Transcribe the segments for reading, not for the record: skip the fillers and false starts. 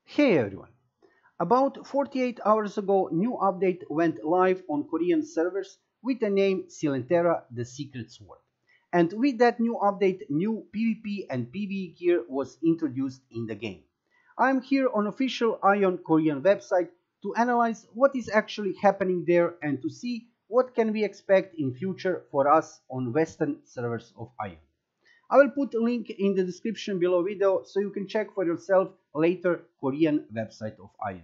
Hey everyone! About 48 hours ago, new update went live on Korean servers with the name Silentera the Secret Sword. And with that new update, new PvP and Pve gear was introduced in the game. I'm here on official AION Korean website to analyze what is actually happening there and to see what can we expect in future for us on Western servers of AION. I will put a link in the description below video so you can check for yourself later Korean website of AION.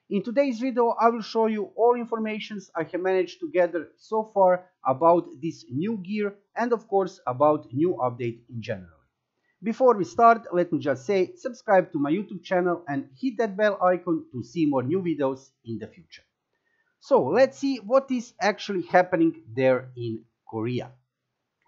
In today's video I will show you all informations I have managed to gather so far about this new gear and of course about new update in general. Before we start, let me just say subscribe to my YouTube channel and hit that bell icon to see more new videos in the future. So let's see what is actually happening there in Korea.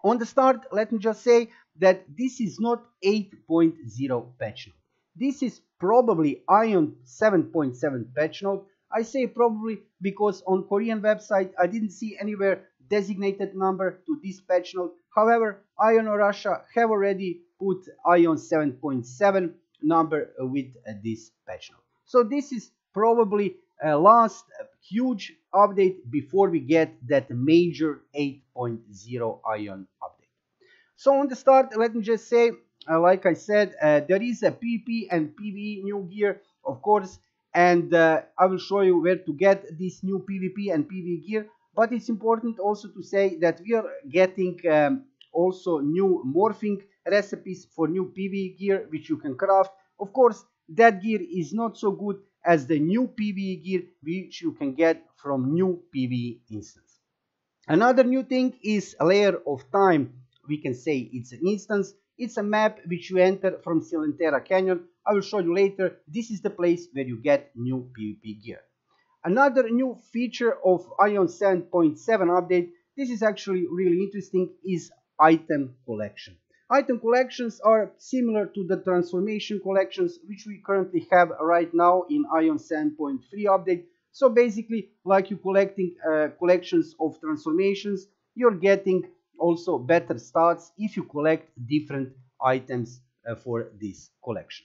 On the start, let me just say that this is not 8.0 patch note. This is probably AION 7.7 patch note. I say probably because on Korean website I didn't see anywhere designated number to this patch note. However, AION Russia have already put AION 7.7 number with this patch note. So this is probably last huge update before we get that major 8.0 AION update. So on the start, let me just say, like I said, there is a Pvp and Pve new gear, of course, and I will show you where to get this new Pvp and Pve gear. But it's important also to say that we are getting also new morphing recipes for new Pve gear, which you can craft. Of course, that gear is not so good as the new Pve gear which you can get from new Pve instance. Another new thing is a layer of time. We can say it's an instance. It's a map which you enter from Silentera Canyon. I will show you later. This is the place where you get new Pvp gear. Another new feature of AION 7.7 update, this is actually really interesting, is item collection. Item collections are similar to the transformation collections which we currently have right now in AION 7.3 update. So basically, like you collecting collections of transformations, you're getting also better stats if you collect different items for this collection.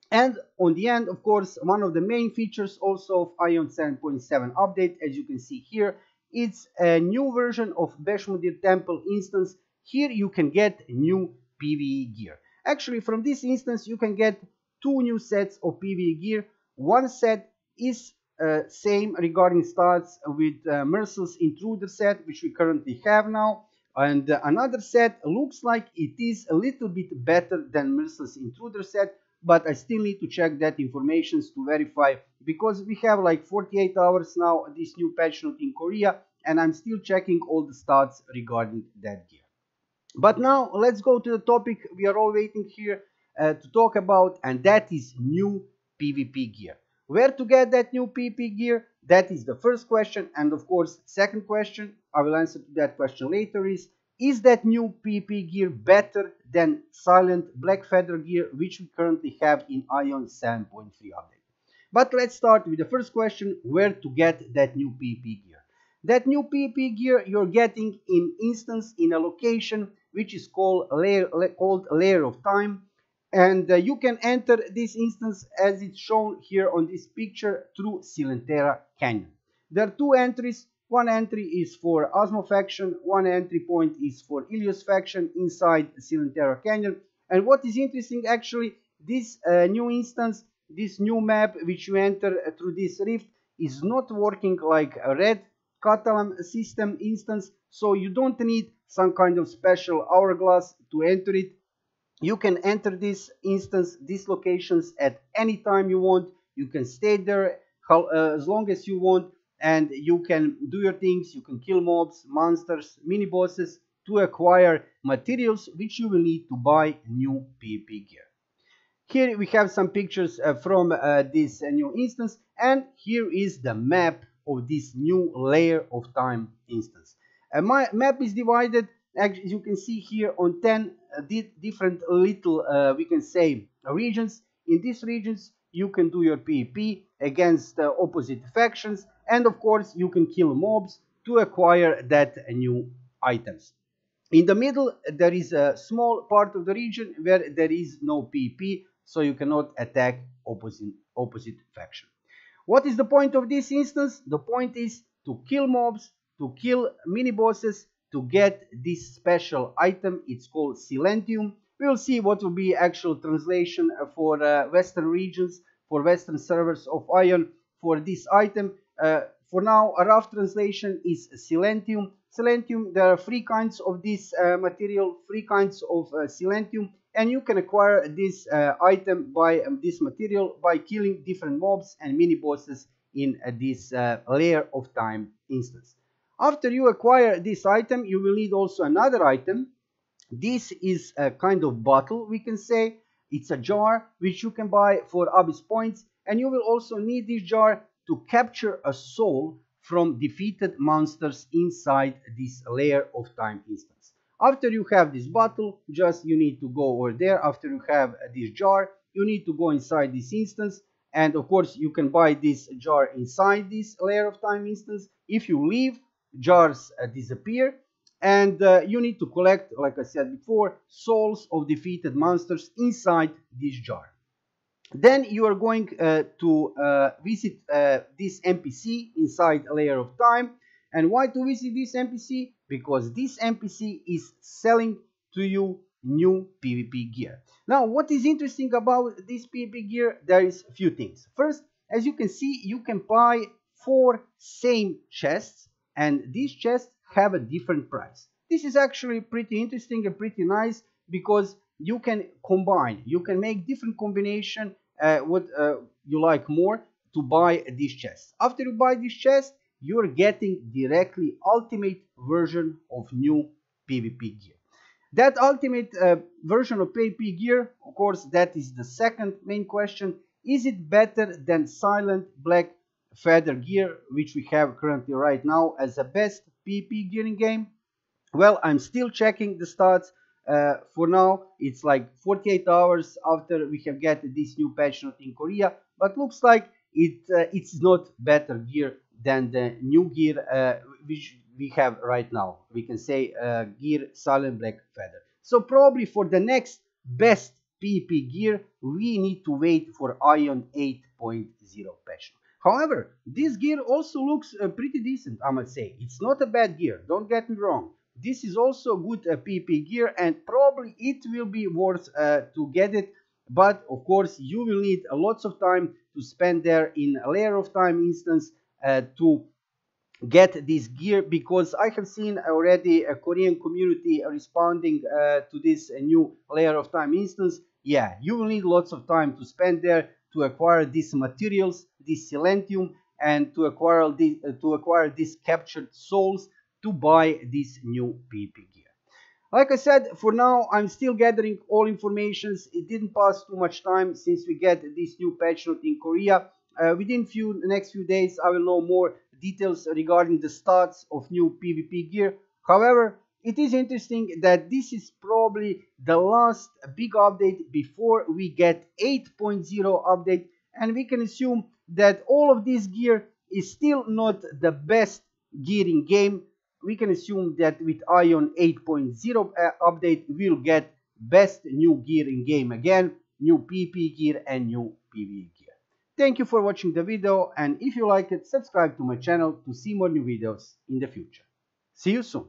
And on the end, of course, one of the main features also of AION 7.7 update, as you can see here, it's a new version of Beshmudir Temple instance. Here you can get new Pve gear. Actually, from this instance, you can get two new sets of Pve gear. One set is same regarding stats with Merciless Intruder set, which we currently have now. And another set looks like it is a little bit better than Merciless Intruder set, but I still need to check that information to verify because we have like 48 hours now this new patch note in Korea and I'm still checking all the stats regarding that gear. But now let's go to the topic we are all waiting here to talk about, and that is new Pvp gear. Where to get that new Pvp gear? That is the first question, and of course second question, I will answer to that question later, is that new Pvp gear better than Silent Black Feather gear which we currently have in AION 7.3 update? But let's start with the first question, where to get that new Pvp gear. That new Pvp gear you're getting in instance in a location which is called layer of time, and you can enter this instance as it's shown here on this picture through Silentera Canyon. There are two entries. One entry is for Osmo faction, one entry point is for Ilios faction inside Silentera Canyon. And what is interesting actually, this new instance, this new map which you enter through this rift is not working like a red Catalan system instance, so you don't need some kind of special hourglass to enter it. You can enter this instance, these locations at any time you want. You can stay there as long as you want, and you can do your things. You can kill mobs, monsters, mini bosses to acquire materials which you will need to buy new Pvp gear. Here we have some pictures from this new instance, and here is the map of this new layer of time instance. My map is divided, as you can see here, on 10 different little we can say regions. In these regions you can do your PvP against opposite factions, and of course you can kill mobs to acquire that new items. In the middle there is a small part of the region where there is no PvP, so you cannot attack opposite faction. What is the point of this instance? The point is to kill mobs, to kill mini bosses, to get this special item. It's called Silentium. We will see what will be actual translation for Western regions, for Western servers of Aion for this item. For now, a rough translation is Silentium. Silentium, there are three kinds of this material, three kinds of Silentium, and you can acquire this item by this material by killing different mobs and mini bosses in this layer of time instance. After you acquire this item, you will need also another item. This is a kind of bottle, we can say. It's a jar which you can buy for Abyss points, and you will also need this jar to capture a soul from defeated monsters inside this layer of time instance. After you have this bottle, just you need to go over there. After you have this jar, you need to go inside this instance, and of course you can buy this jar inside this layer of time instance. If you leave, jars disappear, and you need to collect, like I said before, souls of defeated monsters inside this jar. Then you are going to visit this NPC inside a layer of time. And why to visit this NPC? Because this NPC is selling to you new PvP gear. Now, what is interesting about this PvP gear? There is a few things. First, as you can see, you can buy 4 same chests, and these chests have a different price. This is actually pretty interesting and pretty nice, because you can combine, you can make different combination what you like more to buy this chest. After you buy this chest, you're getting directly ultimate version of new PvP gear. That ultimate version of PvP gear, of course, that is the second main question. Is it better than Silent Black Feather gear, which we have currently right now as the best PvP gear in game? Well, I'm still checking the stats. For now, it's like 48 hours after we have get this new patch note in Korea, but looks like it's not better gear than the new gear which we have right now. We can say gear Silent Black Feather. So probably for the next best PvP gear, we need to wait for Aion 8.0 patch. However, this gear also looks pretty decent, I must say. It's not a bad gear, don't get me wrong. This is also good PvP gear, and probably it will be worth to get it. But of course, you will need lots of time to spend there in a layer of time instance to get this gear, because I have seen already a Korean community responding to this new layer of time instance. Yeah, you will need lots of time to spend there to acquire these materials, this Silentium, and to acquire these captured souls to buy this new PvP gear. Like I said, for now I'm still gathering all informations. It didn't pass too much time since we get this new patch note in Korea. Within the next few days I will know more details regarding the stats of new PvP gear. However, it is interesting that this is probably the last big update before we get 8.0 update, and we can assume that all of this gear is still not the best gear in game. We can assume that with Aion 8.0 update, we'll get best new gear in game again, new PvP gear and new PvE gear. Thank you for watching the video, and if you like it, subscribe to my channel to see more new videos in the future. See you soon.